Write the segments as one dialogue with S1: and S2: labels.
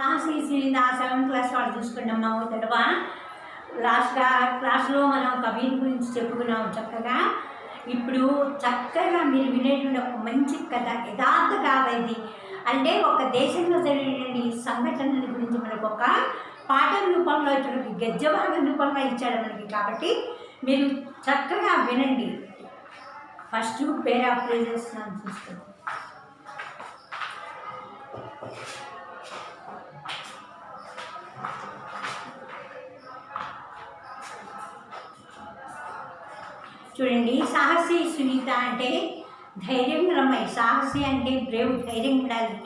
S1: సాహసి Sunitha 7th class వాళ్ళు చూసుకున్నాం మొదటవ క్లాస్లో మనం కవిని గురించి చెప్పుకున్నాం చక్కగా. ఇప్పుడు చక్కగా మీరు వినేటువంటి ఒక మంచి కథ, యథార్థ కథ ఇది. అంటే ఒక దేశంలో జరిగిన సంఘటనల గురించి మనకు ఒక పాఠం రూపంలో ఇటువంటి గద్యభాగం రూపంలో ఇచ్చాడు మనకి. కాబట్టి మీరు చక్కగా వినండి. ఫస్ట్ పేరాఫ్రేజెస్ చూస్తాం. చూడండి, సాహసి సునీత అంటే ధైర్యం రమ్మాయి. సాహసి అంటే బ్రేవ్, ధైర్యం ఉండాలి.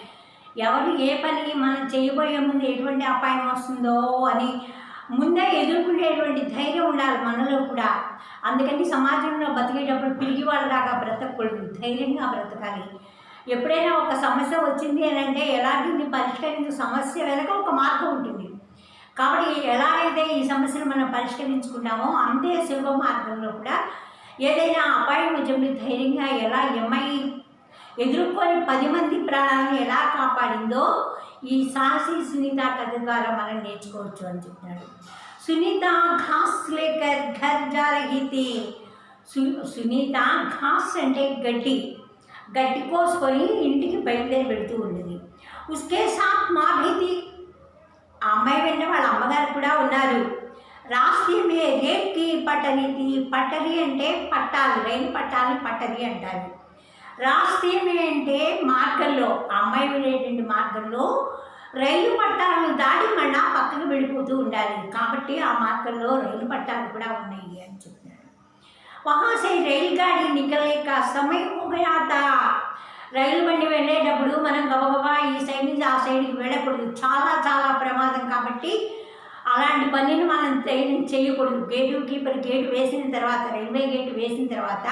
S1: ఎవరు ఏ పని మనం చేయబోయే ముందు ఎటువంటి అపాయం వస్తుందో అని ముందే ఎదుర్కొనేటువంటి ధైర్యం ఉండాలి మనలో కూడా. అందుకని సమాజంలో బతికేటప్పుడు పిరిగి వాళ్ళలాగా బ్రతకూడదు, ధైర్యంగా బ్రతకాలి. ఎప్పుడైనా ఒక సమస్య వచ్చింది అని అంటే ఎలా దీన్ని పరిష్కరించే సమస్య వెనక ఒక మార్గం ఉంటుంది. కాబట్టి ఎలాగైతే ఈ సమస్యను మనం పరిష్కరించుకుంటామో అంతే సులభ మార్గంలో కూడా ఏదైనా అపాయం వచ్చినప్పుడు ధైర్యంగా ఎలా ఎదుర్కొని 10 మంది ప్రాణాలను ఎలా కాపాడిందో ఈ సాహసి సునీత కథ ద్వారా మనం నేర్చుకోవచ్చు అని చెప్తున్నాడు. సునీత ఘాస్ లేకర్ ఘర్ జా రహీ థీ. సునీత ఘాస్ అంటే గడ్డి కోసుకొని ఇంటికి బయలుదేరి పెడుతూ ఉన్నది. ఉస్కే సాత్ మా భీ థీ. ఆ అమ్మాయి వెంట వాళ్ళ అమ్మగారు కూడా ఉన్నారు. రాస్తే మే రేట్ కి పట్టరి థీ. పట్టరి అంటే పట్టాలు, రైలు పట్టాలని పట్టరి అంటారు. రాస్తే మే అంటే మార్గంలో, అమ్మాయి వెళ్ళేటువంటి మార్గంలో రైలు పట్టాలను దాటి మళ్ళా పక్కకు వెళ్ళిపోతూ ఉండాలి. కాబట్టి ఆ మార్గంలో రైలు పట్టాలు కూడా ఉన్నాయి అని చెప్తున్నారు. వహా సే రైలు గాడి నికలే కా సమయం హో గయా థా. రైలు బండి వెళ్ళేటప్పుడు మనం గబగబా ఈ సైడ్ నుంచి ఆ సైడ్కి వెళ్ళకూడదు, చాలా చాలా ప్రమాదం. కాబట్టి అలాంటి పనిని మనం చేయకూడదు. గేటు వేసిన తర్వాత, రైల్వే గేటు వేసిన తర్వాత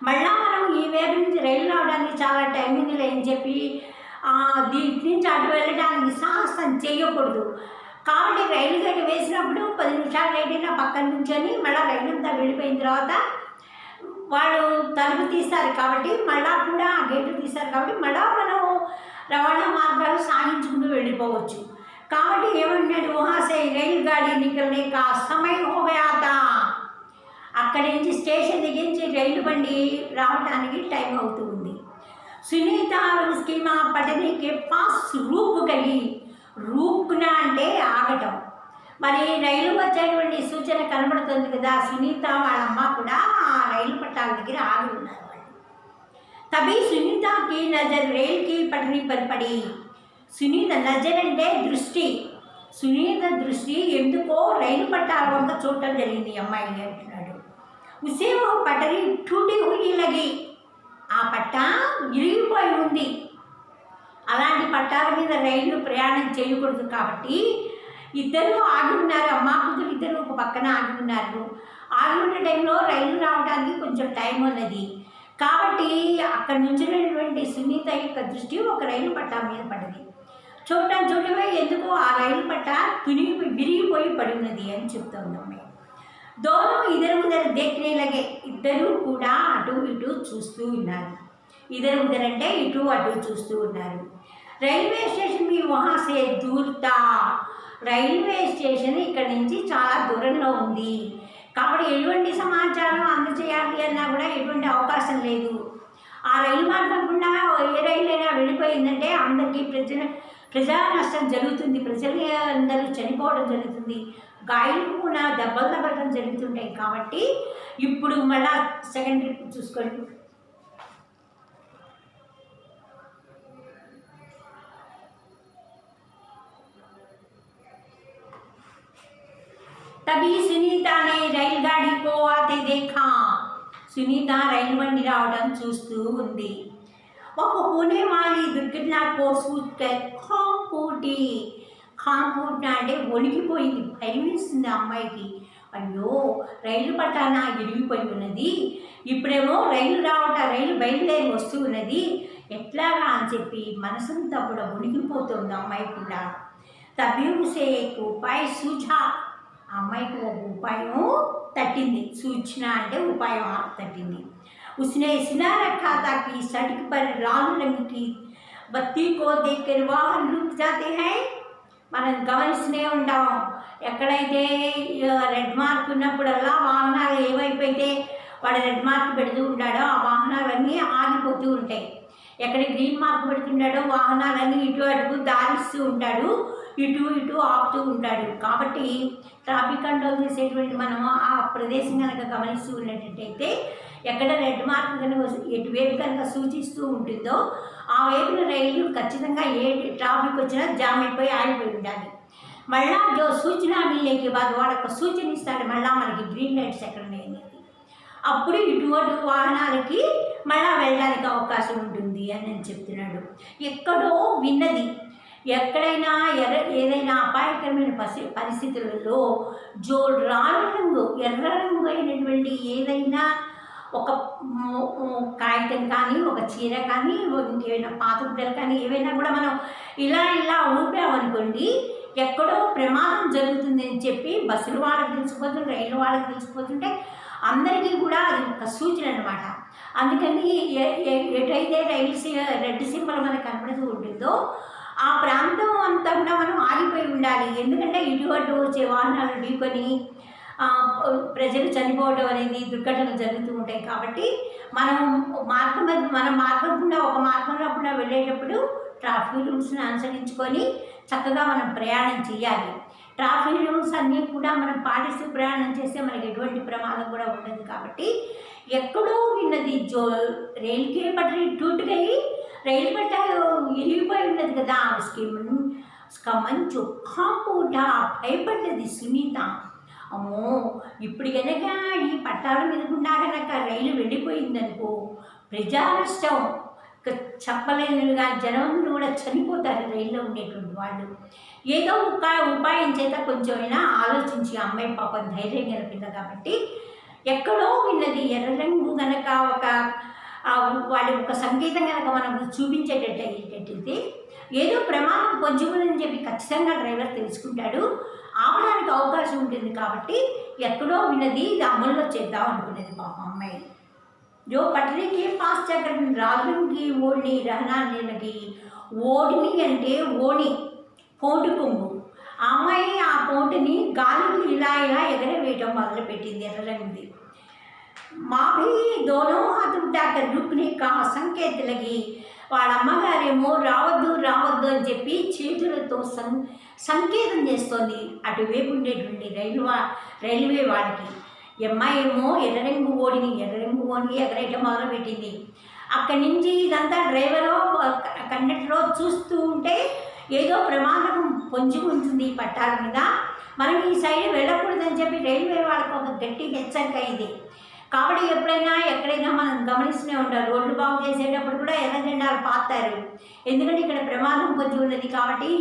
S1: మళ్ళీ మనం ఈ వేపు నుంచి రైలు రావడానికి చాలా టైం ఉంది అని చెప్పి దీని నుంచి అటు వెళ్ళడానికి సాహసం చేయకూడదు. కాబట్టి రైలు గేటు వేసినప్పుడు 10 నిమిషాలు లేట్ అయినా పక్కన నుంచొని మళ్ళీ రైలు అంతా వెళ్ళిపోయిన తర్వాత వాళ్ళు తలుపు తీస్తారు. కాబట్టి మళ్ళా కూడా ఆ గేటు తీస్తారు. కాబట్టి మళ్ళా మనం రవాణా మార్గాలు సాగించుకుంటూ వెళ్ళిపోవచ్చు. కాబట్టి ఏమన్నాడు, వహాసే రైలు గాడి నికలనే కా సమయం హో గయా థా. అక్కడి నుంచి స్టేషన్ దిగించి రైలు బండి రావడానికి టైం అవుతూ ఉంది. సునీత స్కీమా పట్టణీకి పాస్ రూక్ గయి. రూక్న అంటే ఆగటం. మరి రైలు వచ్చేటువంటి సూచన కనబడుతుంది కదా. సునీత వాళ్ళ అమ్మ కూడా ఆ రైలు పట్టాల దగ్గర ఆగి ఉన్నారు వాళ్ళు. తబీ సునీతకి నజర్ రైలుకి పట్టణీ పర్ పడి. సునీత నజర్ అంటే దృష్టి. సునీత దృష్టి ఎందుకో రైలు పట్టాల వంక చూడటం జరిగింది అమ్మాయి అంటున్నాడు. ఉసే ఓ పటరీ టూటీ హుయి లగి. ఆ పట్ట ఇరిగిపోయి ఉంది. అలాంటి పట్టాల మీద రైలు ప్రయాణం చేయకూడదు. కాబట్టి ఇద్దరు ఆగి ఉన్నారు, అమ్మా కూతురు ఇద్దరు ఒక పక్కన ఆగి ఉన్నారు. ఆగి ఉన్న టైంలో రైలు రావడానికి కొంచెం టైం ఉన్నది. కాబట్టి అక్కడ నుంచినటువంటి సునీత యొక్క దృష్టి ఒక రైలు పట్టా మీద పడ్డది. చూడటమే ఎందుకో ఆ రైలు పట్ట విరిగిపోయి పడి ఉన్నది అని చెప్తుంది అమ్మాయి. దోనో ఇద్దరు దేఖనే లగే. ఇద్దరు కూడా అటు ఇటు చూస్తూ ఉన్నారు. ఇద్దరు అంటే ఇటు అటు చూస్తూ ఉన్నారు. రైల్వే స్టేషన్ మీ వహాసే దూర్తా. రైల్వే స్టేషన్ ఇక్కడ నుంచి చాలా దూరంలో ఉంది. కాబట్టి ఎటువంటి సమాచారం అందజేయాలి అన్నా కూడా ఎటువంటి అవకాశం లేదు. ఆ రైలు మార్గం గుండా ఏ రైలు అయినా వెళ్ళిపోయిందంటే అందరికీ ప్రజా నష్టం జరుగుతుంది. ప్రజలు అందరూ చనిపోవడం జరుగుతుంది. గాయాలు కూడా దెబ్బలు తగ్గడం జరుగుతుంటాయి. కాబట్టి ఇప్పుడు మళ్ళా సెకండ్ ట్రిప్ చూసుకోండి. तभी सुनीता ने రైలుగాడి को आते देखा. సునీత రైలు బండి రావడం చూస్తూ ఉంది. ఒక होने वाली दुर्घटना को सोचकर खां फूटी. खां फूटना అంటే వణికిపోయింది, భయం వేసింది అమ్మాయికి. అయ్యో, రైలు పట్టాన ఇరిగిపోయి ఉన్నది. ఇప్పుడేమో రైలు బయలుదేరి వస్తూ ఉన్నది, ఎట్లాగా అని చెప్పి మనసంతా కూడా వణికిపోతుంది అమ్మాయి కూడా. తబీ ఉసే ఏక్ ఉపాయ్ సూझा. అమ్మాయికి ఒక ఉపాయం తట్టింది. సూచన అంటే ఉపాయం తట్టింది. उसने सुना रखा था कि सड़क पर लाल रंग की बत्ती को देखकर वाहन रुक जाते हैं. మనం గమనిస్తూనే ఉంటాం. ఎక్కడైతే రెడ్ మార్క్ ఉన్నప్పుడల్లా వాహనాలు ఏవైపోయితే వాడు రెడ్ మార్క్ పెడుతూ ఉంటాడో ఆ వాహనాలన్నీ ఆగిపోతూ ఉంటాయి. ఎక్కడ గ్రీన్ మార్క్ పెడుతుంటాడో వాహనాలన్నీ ఇటు అటుకు దారిస్తూ ఉంటాడు, ఇటు ఆపుతూ ఉంటాడు. కాబట్టి ట్రాఫిక్ కంట్రోల్ చేసేటువంటి మనం ఆ ప్రదేశం కనుక గమనిస్తూ ఉన్నట్టయితే ఎక్కడ రెడ్ మార్క్ కనుక ఎటువైపు కనుక సూచిస్తూ ఉంటుందో ఆ వైపున రైలు ఖచ్చితంగా ఏ ట్రాఫిక్ వచ్చినా జామ్ అయిపోయి ఆగిపోయి ఉండాలి. మళ్ళా జో సూచన మిల్లేకి బాధ వాడు ఒక సూచన ఇస్తాడు, మళ్ళీ మనకి గ్రీన్ లైట్స్ ఎక్కడ ఉన్నాయి, అప్పుడు ఇటువంటి వాహనాలకి మళ్ళా వెళ్ళడానికి అవకాశం ఉంటుంది అని నేను చెప్తున్నాడు. ఎక్కడో విన్నది, ఎక్కడైనా ఏదైనా అపాయకరమైన పరిస్థితులలో ఎర్ర రంగు అయినటువంటి ఏదైనా ఒక కాగితం కానీ ఒక చీర కానీ ఇంకేమైనా పాత గుడ్డలు కానీ ఏవైనా కూడా మనం ఇలా ఊపామనుకోండి ఎక్కడో ప్రమాదం జరుగుతుంది అని చెప్పి బస్సులు వాళ్ళకి తెలిసిపోతుంది, రైలు వాళ్ళకి తెలిసిపోతుంటే అందరికీ కూడా అది ఒక సూచన అనమాట. అందుకని ఎటైతే రెడ్ సింబల్ మనకు కనపడుతూ ఉంటుందో ఆ ప్రాంతం అంతా కూడా మనం ఆగిపోయి ఉండాలి. ఎందుకంటే ఇటువంటి వచ్చే వాహనాలు ఢీకొని ప్రజలు చనిపోవడం అనేది దుర్ఘటనలు జరుగుతూ ఉంటాయి. కాబట్టి మనం మార్గం గుండా ఒక మార్గంలో కూడా వెళ్ళేటప్పుడు ట్రాఫిక్ రూల్స్ని అనుసరించుకొని చక్కగా మనం ప్రయాణం చేయాలి. ట్రాఫిక్ రూల్స్ అన్నీ కూడా మనం పాటిస్తూ ప్రయాణం చేస్తే మనకి ఎటువంటి ప్రమాదం కూడా ఉండదు. కాబట్టి ఎక్కడో విన్నది రైలుకే పట్టి టూటుకై రైలు పట్ట ఇరిగిపోయి ఉన్నది కదా, మంచు పూట భయపడ్డది సునీత. అమ్మో ఇప్పుడు కనుక ఈ పట్టాల మీద గుండా కనుక రైలు వెళ్ళిపోయిందనుకో ప్రజా నష్టం చెప్పలేనుగా, జనం కూడా చనిపోతారు రైల్లో ఉండేటువంటి వాళ్ళు. ఏదో ఒక ఉపాయం చేత కొంచెమైనా ఆలోచించి అమ్మాయి పాపం ధైర్యం గెలిపింది. కాబట్టి ఎక్కడో విన్నది ఎర్ర రంగు కనుక వాడి ఒక సంకేతం కనుక మనం చూపించేటట్టయితే ఏదో ప్రమాదం పొంచుకుందని చెప్పి ఖచ్చితంగా డ్రైవర్ తెలుసుకుంటాడు, ఆపడానికి అవకాశం ఉంటుంది. కాబట్టి ఎక్కడో విన్నది ఇది అమల్లో చేద్దాం అనుకునేది పాపం అమ్మాయి. जो पटरी के पास जाकर राजुन की ओढ़नी रहना लगी. ఓడిని అంటే ఓణి పోటు కొంగు. ఆ అమ్మాయి ఆ పోటుని గాలికి ఇలా ఎగరవేయటం మొదలుపెట్టింది ఎర్రరంగుది. మా భీ దోనో హాత్ ఉఠాకర్ రుక్నే కా సంకేత లగి. వాళ్ళ అమ్మగారేమో రావద్దు అని చెప్పి చేతులతో సంకేతం చేస్తోంది అటువైపు ఉండేటువంటి రైల్వే వాళ్ళకి. అమ్మాయి ఏమో ఎర్రరంగు ఓడిని ఎగరేయటం మొదలుపెట్టింది. అక్కడి నుంచి ఇదంతా డ్రైవరో కండక్టరో చూస్తూ ఉంటే ఏదో ప్రమాదం పొంచి ఉంటుంది ఈ పట్టాల మీద, మనం ఈ సైడ్ వెళ్ళకూడదని చెప్పి రైల్వే వాళ్ళకు ఒక గట్టి హెచ్చరిక ఇది. కాబట్టి ఎక్కడైనా మనం గమనిస్తూనే ఉంటారు, రోడ్లు బాగు చేసేటప్పుడు కూడా ఎర్ర జెండాలు పాతారు. ఎందుకంటే ఇక్కడ ప్రమాదం పొంచి ఉన్నది కాబట్టి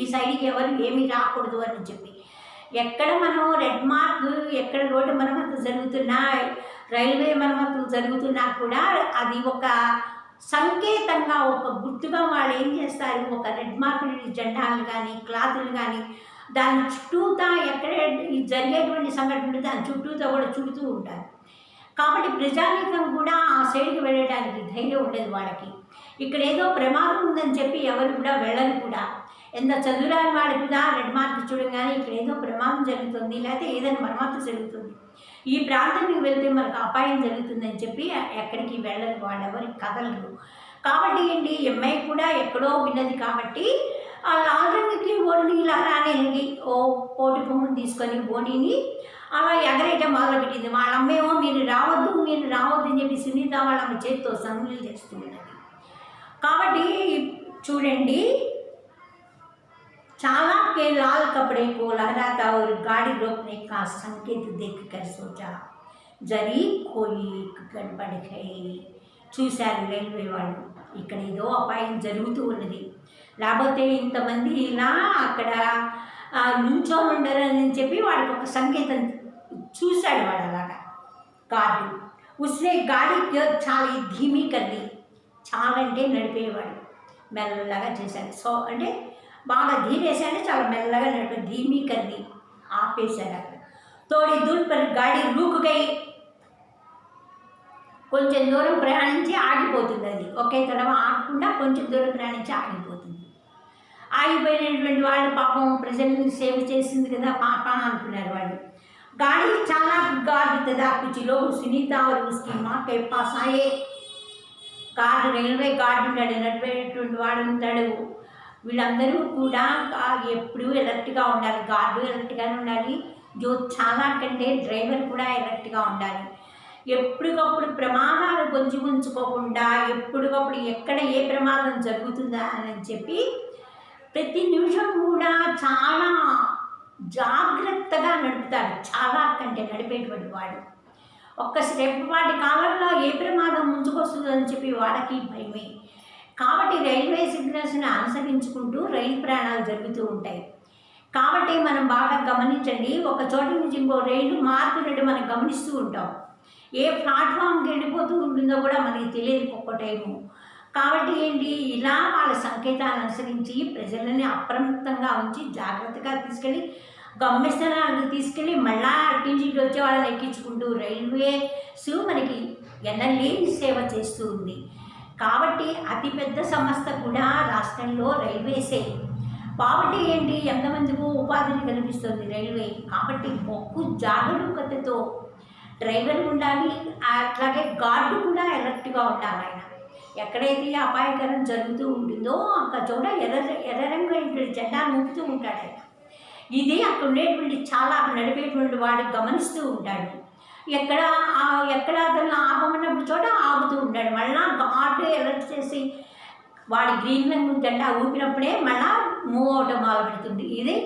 S1: ఈ సైడ్కి ఎవరు ఏమీ రాకూడదు అని చెప్పి. ఎక్కడ మనం రెడ్ మార్క్, ఎక్కడ రోడ్డు మరమ్మతులు జరుగుతున్నా, రైల్వే మరమ్మతులు జరుగుతున్నా కూడా అది ఒక సంకేతంగా, ఒక గుర్తుగా వాళ్ళు ఏం చేస్తారు, ఒక రెడ్ మార్క్ జెండాలు కానీ క్లాతులు కానీ దాని చుట్టూతా ఎక్కడ జరిగేటువంటి సంఘటనలు దాని చుట్టూతో కూడా చుడుతూ ఉంటారు. కాబట్టి ప్రజానీకం కూడా ఆ సైడ్కి వెళ్ళడానికి ధైర్యం ఉండదు వాళ్ళకి. ఇక్కడ ఏదో ప్రమాదం ఉందని చెప్పి ఎవరు కూడా వెళ్ళరు కూడా. ఎంత చదువురాని వాడు కూడా రెడ్ మార్క్ చూడగానే ఇక్కడ ఏదో ప్రమాదం జరుగుతుంది, లేకపోతే ఏదైనా మరమ్మతు జరుగుతుంది, ఈ ప్రాంతానికి వెళ్తే మనకు అపాయం జరుగుతుందని చెప్పి ఎక్కడికి వెళ్ళరు, వాళ్ళెవరి కదలరు. కాబట్టి ఎంఐ కూడా ఎక్కడో విన్నది కాబట్టి ఆ లాల్ రంగుకి ఓడిని ఇలా రానేది ఓ పోటీ కొమ్ముని తీసుకొని ఓణిని అలా ఎగరేయటం మొదలుపెట్టింది. వాళ్ళ అమ్మేమో మీరు రావద్దు అని చెప్పి సునీత వాళ్ళ అమ్మ చేతితో సంగులు చేస్తున్నది. కాబట్టి చూడండి, चालक के लाल कपड़े को लहराता और गाड़ी रोकने का संकेत देखकर सोचा जरी कोई गड़बड़ है. చూశారు రైల్వే వాళ్ళు ఇక్కడ ఏదో అపాయం జరుగుతూ ఉన్నది, లేకపోతే ఇంతమంది ఇలా అక్కడ నుంచో ఉండరని చెప్పి వాడికి ఒక సంకేతం చూశాడు. వాడు అలాగా గార్డు ఉస్నే గాడి చాలా ధీమీ కర్ది. చాలా అంటే నడిపేవాడు, మెల్లగా చేశాడు. సో అంటే బాగా ధీరేశాడు, చాలా మెల్లగా నడిపి ధీమీ కర్ది ఆపేశాడు. అక్కడ తోడి దూర్ పర్ గాడి రూక్ గై. కొంచెం దూరం ప్రయాణించి ఆగిపోతుంది. అది ఒకే తడవ ఆగకుండా కొంచెం దూరం ప్రయాణించి ఆగిపోతుంది. ఆగిపోయినటువంటి వాళ్ళు పాపం ప్రజల్ని సేవ చేసింది కదా పాప అనుకున్నారు వాళ్ళు. गाड़ी चालक गार्ड तथा कुछ लोग सुनीता और उसकी माँ के पास आए. గార్డు రైల్వే గార్డు ఉంటాడు, నడిపేటువంటి వాడు ఉంటాడు. వీళ్ళందరూ కూడా ఎప్పుడూ ఎలర్ట్గా ఉండాలి. గార్డు ఎలర్ట్గానే ఉండాలి, చాలా కంటే డ్రైవర్ కూడా ఎలర్ట్గా ఉండాలి. ఎప్పటికప్పుడు ప్రమాదాలు పొంచుకోకుండా ఎప్పటికప్పుడు ఎక్కడ ఏ ప్రమాదం జరుగుతుందా అని చెప్పి ప్రతి నిమిషం కూడా చాలా జాగ్రత్తగా నడుపుతాడు. చాలా కంటే నడిపేటువంటి వాడు ఒక్క వాటి కాలంలో ఏ ప్రమాదం ముంచుకొస్తుందని చెప్పి వాళ్ళకి భయమే. కాబట్టి రైల్వే సిగ్నల్స్ని అనుసరించుకుంటూ రైలు ప్రయాణాలు జరుగుతూ ఉంటాయి. కాబట్టి మనం బాగా గమనించండి, ఒక చోట నుంచి ఇంకో రైలు మారుతున్నట్టు మనం గమనిస్తూ ఉంటాం. ఏ ప్లాట్ఫామ్కి వెళ్ళిపోతూ ఉంటుందో కూడా మనకి తెలియదు ఒక్కొక్క టైము. కాబట్టి ఏంటి, ఇలా వాళ్ళ సంకేతాలను అనుసరించి ప్రజలని అప్రమత్తంగా ఉంచి జాగ్రత్తగా తీసుకెళ్ళి గమ్యస్థానాలకు తీసుకెళ్ళి మళ్ళా అట్టించి వచ్చే వాళ్ళని ఎక్కించుకుంటూ రైల్వేస్ మనకి ఎనలేని సేవ చేస్తూ ఉంది. కాబట్టి అతిపెద్ద సంస్థ కూడా రాష్ట్రంలో రైల్వేసే. కాబట్టి ఏంటి, ఎంతమందికో ఉపాధిని కల్పిస్తుంది రైల్వే. కాబట్టి బొక్కు జాగరూకతతో డ్రైవర్ ఉండాలి, అట్లాగే గార్డు కూడా ఎలర్ట్గా ఉండాలి. ఆయన ఎక్కడైతే అపాయకరం జరుగుతూ ఉంటుందో అక్కడ చోట ఎర్ర రంగు జెండాను ఊపుతూ ఉంటాడు ఆయన. ఇది అక్కడ ఉండేటువంటి చాలా నడిపేటువంటి వాడు గమనిస్తూ ఉంటాడు. ఎక్కడ అతను ఆపమన్నప్పుడు చోట ఆగుతూ ఉంటాడు. మళ్ళా గార్డు ఎలర్ట్ చేసి వాడి గ్రీన్ రంగు జెండా ఊపినప్పుడే మళ్ళా మూవ్ అవటం మొదలు పెడుతుంది. ఇది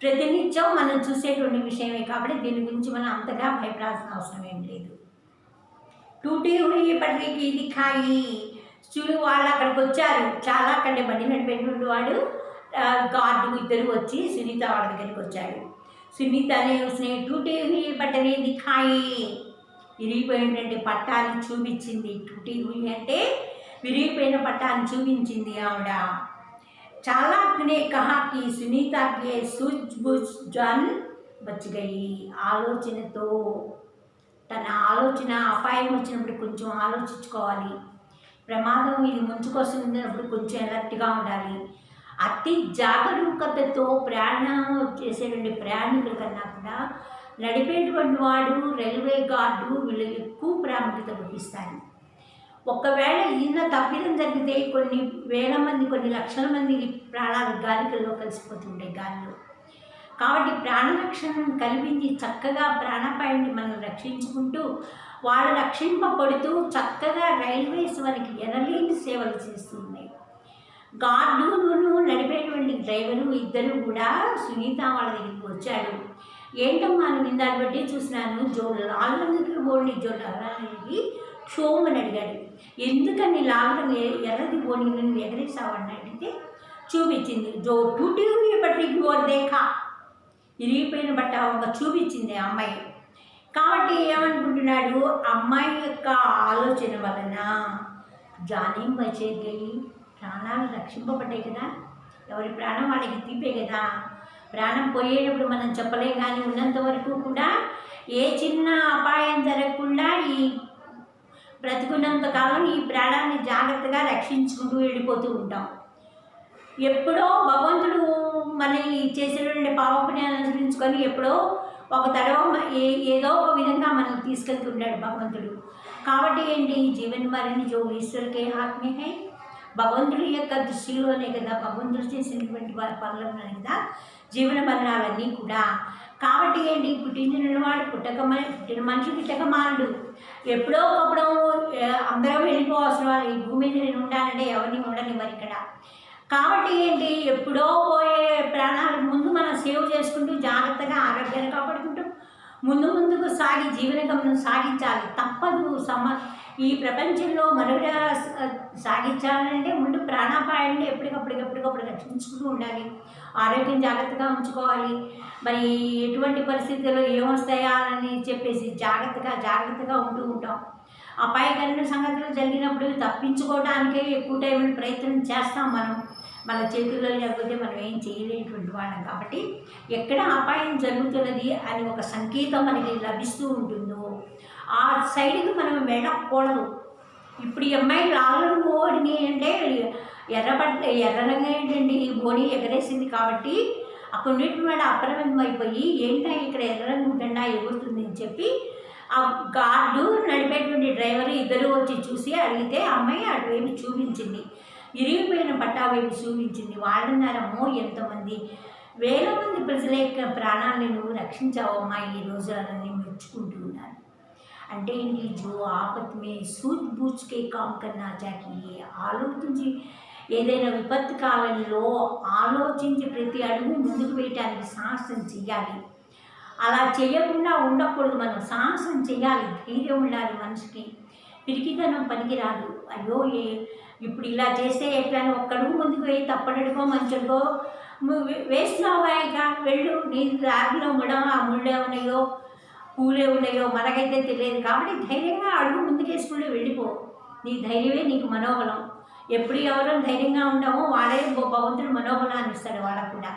S1: ప్రతినిత్యం మనం చూసేటువంటి విషయమే. కాబట్టి దీని గురించి మనం అంతగా భయపడాల్సిన అవసరం ఏం లేదు. టూటీ హుయి పట్టికి దిఖాయి చూడు, వాళ్ళు అక్కడికి వచ్చారు. చాలా కంటే బండి నడిపేటువంటి వాడు గార్డు ఇద్దరు వచ్చి సునీత వాళ్ళ దగ్గరికి వచ్చాడు. సునీతనే ఉస్నే టూటీ హుయి పట్టని దిఖాయి, విరిగిపోయినటువంటి పట్టాన్ని చూపించింది. టూటీ హుయి అంటే విరిగిపోయిన పట్టాన్ని చూపించింది ఆవిడ. చాలానే కహాకి సునీతకి సూజ్బుజ్ జాన్ బచ్ గయి. ఆలోచనతో తన ఆలోచన అపాయం వచ్చినప్పుడు కొంచెం ఆలోచించుకోవాలి. ప్రమాదం ఇది ముంచుకొస్తున్నప్పుడు కొంచెం ఎలర్ట్గా ఉండాలి. అతి జాగరూకతతో ప్రయాణం చేసేటువంటి ప్రయాణికుల కన్నా కూడా నడిపేటువంటి వాడు రైల్వే గార్డు వీళ్ళు ఎక్కువ ప్రాముఖ్యత వహిస్తారు. ఒకవేళ ఈయన తప్పిదం జరిగితే కొన్ని వేల మంది, కొన్ని లక్షల మంది ప్రాణాలు గాలికల్లో కలిసిపోతుంటాయి గాలిలో. కాబట్టి ప్రాణరక్షణను కల్పించి చక్కగా ప్రాణాపాయాన్ని మనం రక్షించుకుంటూ వాళ్ళు రక్షింపబడుతూ చక్కగా రైల్వేస్ వారికి ఎనలేని సేవలు చేస్తున్నాయి. గార్డును నడిపేటువంటి డ్రైవరు ఇద్దరు కూడా సునీత వాళ్ళ దగ్గరికి వచ్చాడు. ఏంటమ్మా అని దాన్ని బట్టి చూసినాను, లాల్ రంగుకి బోర్డుని జోళ్ళకి క్షోమని అడిగాడు. ఎందుకని లాల్ రంగు ఎర్రది బోర్డు నువ్వు ఎగరేసావని అడిగితే చూపించింది. జో టూటీ బట్టి గోర్ దేఖా, ఇరిగిపోయిన బట్ట ఒక చూపించింది ఆ అమ్మాయి. కాబట్టి ఏమనుకుంటున్నాడు, అమ్మాయి యొక్క ఆలోచన వలన జానీ బచేది, ప్రాణాలు రక్షింపబడ్డాయి కదా, ఎవరి ప్రాణం వాళ్ళకి తీపే కదా. ప్రాణం పోయేటప్పుడు మనం చెప్పలేం, కానీ ఉన్నంత వరకు కూడా ఏ చిన్న అపాయం జరగకుండా ఈ బ్రతుకున్నంత కాలం ఈ ప్రాణాన్ని జాగ్రత్తగా రక్షించుకుంటూ వెళ్ళిపోతూ ఉంటాం. ఎప్పుడో భగవంతుడు మన చేసేటువంటి పాపపుణ్యాన్ని అనుసరించుకొని ఎప్పుడో ఒక తడవ ఏదో ఒక విధంగా మనం తీసుకెళ్తుంటాడు భగవంతుడు. కాబట్టి ఏంటి, జీవన్ మరణి జో ఈశ్వరుకే ఆత్మే హై, భగవంతుడి యొక్క దృష్టిలోనే కదా, భగవంతుడు చేసినటువంటి పనులనే కదా జీవన మరణాలన్నీ కూడా. కాబట్టి ఏంటి, పుట్టిన వాడు పుట్టిన మనిషి పుట్టకమానుడు. ఎప్పుడో ఒకప్పుడు అందరూ వెళ్ళిపోవాల్సిన వాళ్ళు ఈ భూమి మీద ఉండాలంటే ఎవరిని ఉండని మరి ఇక్కడ. కాబట్టి ఏంటి, ఎప్పుడో పోయే ప్రాణాలు ముందు మనం సేవ్ చేసుకుంటూ జాగ్రత్తగా ఆరోగ్యాన్ని కాపాడుకుంటూ ముందుకు సాగి జీవన గమనం సాగించాలి. తప్పదు. ఈ ప్రపంచంలో మనుగడ సాగించాలంటే ముందు ప్రాణాపాయాన్ని ఎప్పటికప్పుడు రక్షించుకుంటూ ఉండాలి. ఆరోగ్యం జాగ్రత్తగా ఉంచుకోవాలి. మరి ఎటువంటి పరిస్థితుల్లో ఏమొస్తాయా అని చెప్పేసి జాగ్రత్తగా ఉంటూ ఉంటాం. అపాయకరమైన సంగతులు జరిగినప్పుడు తప్పించుకోవడానికే ఎక్కువ టైం ప్రయత్నం చేస్తాం. మన చేతుల్లో లేకపోతే మనం ఏం చేయలేనటువంటి వాళ్ళం. కాబట్టి ఎక్కడ అపాయం జరుగుతున్నది అని ఒక సంకేతం మనకి లభిస్తూ ఉంటుందో ఆ సైడ్కి మనం వెళ్ళకూడదు. ఇప్పుడు ఈ అమ్మాయి లాలను ఓడిని అంటే ఎర్ర రంగు ఏంటండి, బోడి ఎగరేసింది కాబట్టి అక్కడ ఉన్నటువంటి అప్రమత్తం అయిపోయి ఏంటా ఇక్కడ ఎర్ర రంగు జెండా ఎగురుతుంది అని చెప్పి ఆ గార్డు నడిపేటువంటి డ్రైవర్ ఇద్దరు వచ్చి చూసి అడిగితే అమ్మాయి అటువైపు చూపించింది, ఇరిగిపోయిన పట్టా వైపు చూపించింది. వాళ్ళన్నారమ్మో ఎంతమంది వేల మంది ప్రజల యొక్క ప్రాణాలను నువ్వు రక్షించావమ్మా ఈ రోజు అని మెచ్చుకుంటూ ఉన్నారు. అంటే ఏంటి, జో ఆపత్ మే సూజ్ బూజ్ కే కామ్ కన్నా చాహియే, ఆలోచించి ఏదైనా విపత్తు కాలంలో ఆలోచించి ప్రతి అడుగు ముందుకు వేయటానికి సాహసం చెయ్యాలి. అలా చేయకుండా ఉండకూడదు, మనం సాహసం చేయాలి, ధైర్యం ఉండాలి మనిషికి. పిరికితనం పనికిరాదు. అయ్యో ఇప్పుడు ఇలా చేస్తే ఎట్లా ఒక్కడుగు ముందుకు వేయి, తప్పడడుగో మంచుడుగో వేస్తున్నావుగా వెళ్ళు, నీ దారిలో ఆ ముళ్ళే ఉన్నాయో పూలే ఉన్నాయో మనకైతే తెలియదు. కాబట్టి ధైర్యంగా అడుగు ముందుకేసుకుంటూ వెళ్ళిపో. నీ ధైర్యమే నీకు మనోబలం. ఎప్పుడు ఎవరో ధైర్యంగా ఉంటామో వాడే భగవంతుడు మనోబలాన్ని ఇస్తాడు వాళ్ళకు కూడా.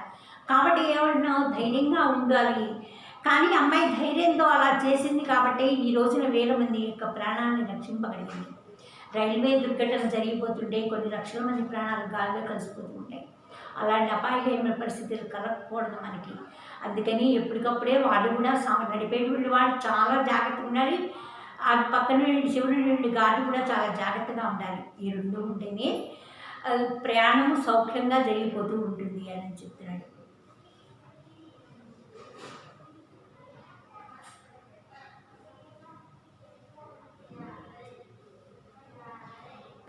S1: కాబట్టి ఏమంటున్నావు, ధైర్యంగా ఉండాలి. కానీ అమ్మాయి ధైర్యంతో అలా చేసింది కాబట్టి ఈ రోజున వేల మంది యొక్క ప్రాణాలను రక్షింపగలిగింది. రైల్వే దుర్ఘటన జరిగిపోతుంటే కొన్ని లక్షల మంది ప్రాణాలు గాలిలో కలిసిపోతుంటాయి. అలాంటి అపాయకరమైన పరిస్థితులు కలగకూడదు మనకి. అందుకని ఎప్పటికప్పుడే వాళ్ళు కూడా నడిపేటువంటి వాళ్ళు చాలా జాగ్రత్తగా ఉండాలి. ఆ పక్కన శివుడి నుండి గాలి కూడా చాలా జాగ్రత్తగా ఉండాలి. ఈ రెండు ఉంటేనే ప్రయాణం సౌఖ్యంగా జరిగిపోతూ ఉంటుంది అని చెప్తున్నాడు.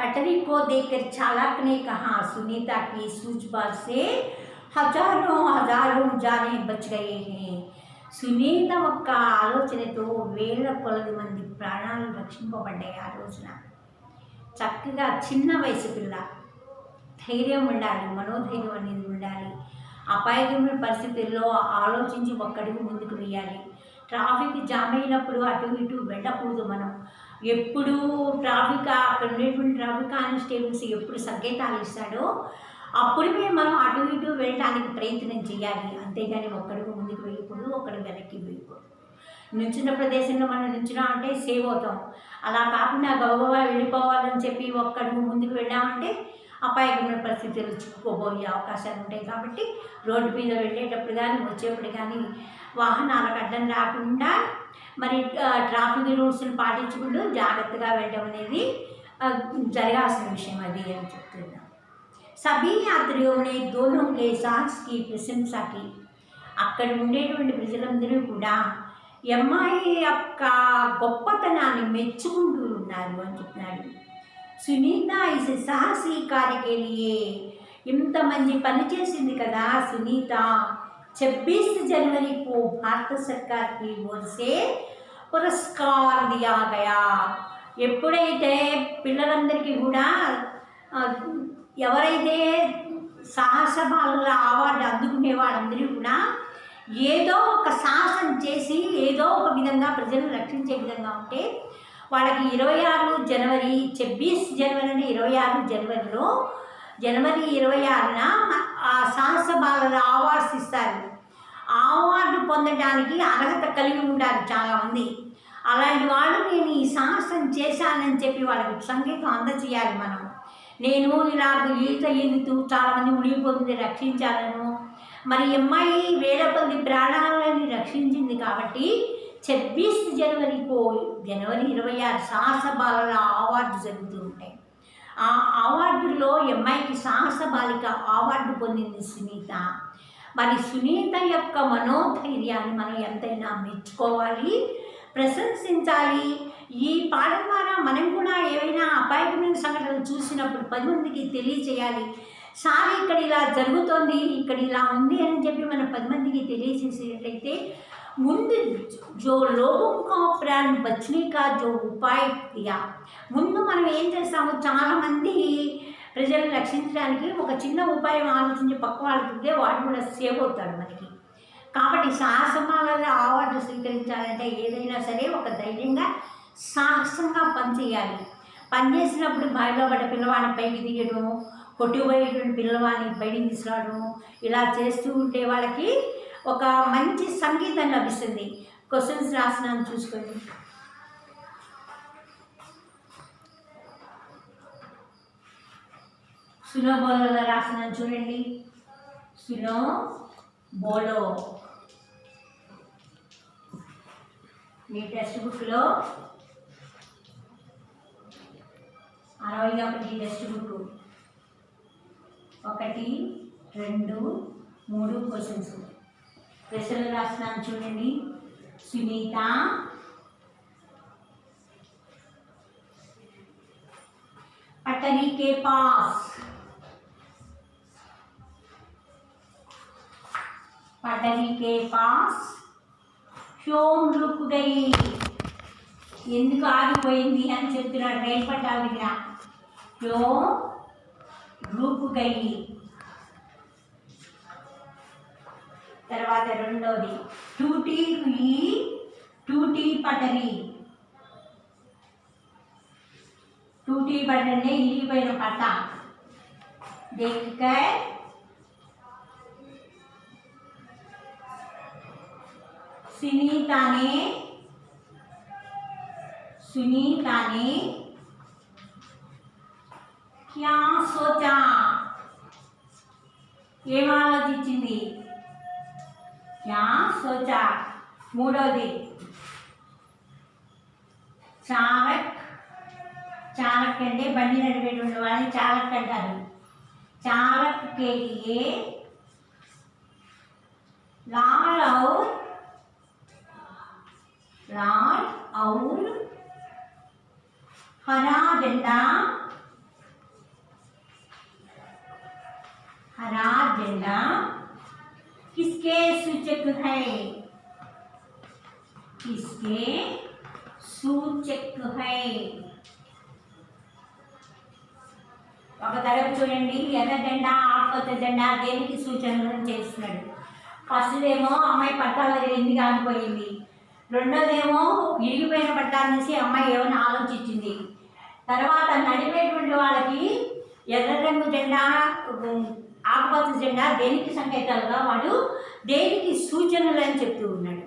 S1: पटरी को देखकर चालक ने कहा, सुनीता की सूझबूझ से हजारों हजारों जाने बच गए हैं. సునీత ఒక్క ఆలోచనతో వేల కొలది మంది ప్రాణాలు రక్షింపబడ్డాయి. ఆ రోజున చక్కగా చిన్న వయసు పిల్ల, ధైర్యం ఉండాలి, మనోధైర్యం అనేది ఉండాలి. అపాయకరమైన పరిస్థితుల్లో ఆలోచించి ఒక్కడికి ముందుకు వేయాలి. ట్రాఫిక్ జామ్ అయినప్పుడు అటు ఇటు వెళ్ళకూడదు. మనం ఎప్పుడు అక్కడ ఉండేటువంటి ట్రాఫిక్ కానిస్టేబుల్స్ ఎప్పుడు సంకేతాలు ఇస్తాడో అప్పుడే మనం అటు ఇటు వెళ్ళడానికి ప్రయత్నం చేయాలి. అంతేగాని ఒక్కడికి ముందుకు వెళ్ళకూడదు, ఒక్కడికి వెనక్కి వెళ్ళకూడదు. నుంచున్న ప్రదేశంలో మనం నుంచున్నా అంటే సేవ్ అవుతాం. అలా కాకుండా గబగబా వెళ్ళిపోవాలని చెప్పి ఒక్కడికి ముందుకు వెళ్ళామంటే అపాయకరమైన పరిస్థితులు చిక్కుకోబోయే అవకాశాలు ఉంటాయి. కాబట్టి రోడ్డు మీద వెళ్ళేటప్పుడు కానీ వచ్చేప్పుడు కానీ వాహనాలకు అడ్డం రాకుండా మరి ట్రాఫిక్ రూల్స్ని పాటించుకుంటూ జాగ్రత్తగా వెళ్ళడం అనేది జరగాల్సిన విషయం అది అని చెప్తున్నాం. సభీ యాత్రికులే దోనో కే సాహస్కి ప్రశంసకి, అక్కడ ఉండేటువంటి ప్రజలందరూ కూడా అమ్మాయి యొక్క గొప్పతనాన్ని మెచ్చుకుంటూ ఉన్నారు అని చెప్తున్నాడు. సునీత ఇస్ సాహసీ కార్యకెలియే, ఇంతమంది పనిచేసింది కదా సునీత. 26 जनवरी को भारत सरकार की ओर से పురస్కార్ దియా గయా. ఎప్పుడైతే పిల్లలందరికీ కూడా ఎవరైతే సాహస బాలుల అవార్డు అందుకునే వాళ్ళందరూ కూడా ఏదో ఒక సాహసం చేసి ఏదో ఒక విధంగా ప్రజలను రక్షించే విధంగా ఉంటే వాళ్ళకి 26 జనవరి 26 జనవరి అంటే 26 జనవరిలో జనవరి 26న ఆ సాహస బాలుల అవార్డ్స్ ఇస్తారు. ఆ అవార్డు పొందడానికి అర్హత కలిగి ఉంటారు చాలామంది. అలాంటి వాళ్ళు నేను ఈ సాహసం చేశానని చెప్పి వాళ్ళకి సంకేతం అందజేయాలి. మనం నేను ఇలా ఈదుతూ చాలామంది మునిగిపోతుంది రక్షించాలను. మరి అమ్మాయి వేల కొద్ది ప్రాణాలని రక్షించింది కాబట్టి 26 జనవరికు జనవరి 26 సాహస బాలల అవార్డు జరుగుతూ ఉంటాయి. ఆ అవార్డులో అమ్మాయికి సాహస బాలిక అవార్డు పొందింది సునీత. మరి సునీత యొక్క మనోధైర్యాన్ని మనం ఎంతైనా మెచ్చుకోవాలి, ప్రశంసించాలి. ఈ పాఠం ద్వారా మనం కూడా ఏవైనా అపాయకమైన సంఘటనలు చూసినప్పుడు 10 మందికి తెలియచేయాలి. సార్ ఇక్కడ ఇలా జరుగుతోంది, ఇక్కడ ఇలా ఉంది అని చెప్పి మనం 10 మందికి తెలియజేసేటైతే ముందు జో లోగోं का प्राण बचने का जो उपाय किया, ముందు మనం ఏం చేస్తాము, చాలామంది ప్రజలను రక్షించడానికి ఒక చిన్న ఉపాయం ఆలోచించి పక్క వాళ్ళకి వాడు కూడా సేవ్ అవుతాడు మనకి. కాబట్టి సాహసమాల అవార్డు స్వీకరించాలంటే ఏదైనా సరే ఒక ధైర్యంగా సాహసంగా పనిచేయాలి. పనిచేసినప్పుడు బావిలో పడ్డ పిల్లవాడిని పైకి తీయడం, కొట్టుకుపోయేటువంటి పిల్లవాడిని బయటికి తీసుకురావడం, ఇలా చేస్తూ ఉంటే వాళ్ళకి ఒక మంచి సంగీతం లభిస్తుంది. క్వశ్చన్స్ రాసినాను చూసుకోండి. సునో బోలోలో రాస్తున్నాను చూడండి. సునో బోలో. మీ టెక్స్ట్ బుక్లో 61 టెక్స్ట్ బుక్ 1, 2, 3 క్వశ్చన్స్. ప్రశ్నలు రాస్తున్నాను చూడండి. సునీత पटरी के पास क्यों रुक गई ఎందుకు ఆగిపోయింది అని చెప్తున్నాడు రైలు పట్టాల దగ్గర. क्यों रुक गई. తర్వాత రెండోది टूटी हुई टूटी पटरी. टूटी पटरी इरिगिपोयिन पट्ट देखकर सुनीता ने क्या सोचा ఏం ఆలోచించింది. क्या सोचा. మూడోది చాలక్. चालक అంటే బండి నడిపేటువంటి వాళ్ళని చాలక్ అంటారు. चालक के लिए लाल और हरा झंडा किसके सूचक है. किसके सूचक है. ఒక తరగతి చూడండి. ఎర్ర జెండా ఆకుపచ్చ జెండా దేనికి సూచనలు చేస్తున్నాడు. ఫస్ట్దేమో అమ్మాయి పట్టాల దగ్గర ఎందుకు ఆగిపోయింది. రెండోదేమో ఇరిగిపోయిన పట్టాల నుంచి అమ్మాయి ఏమైనా ఆలోచించింది. తర్వాత నడిపేటువంటి వాళ్ళకి ఎర్ర రంగు జెండా ఆకుపచ్చ జెండా దేనికి సంకేతాలుగా వాడు దేనికి సూచనలు అని చెప్తూ ఉన్నాడు.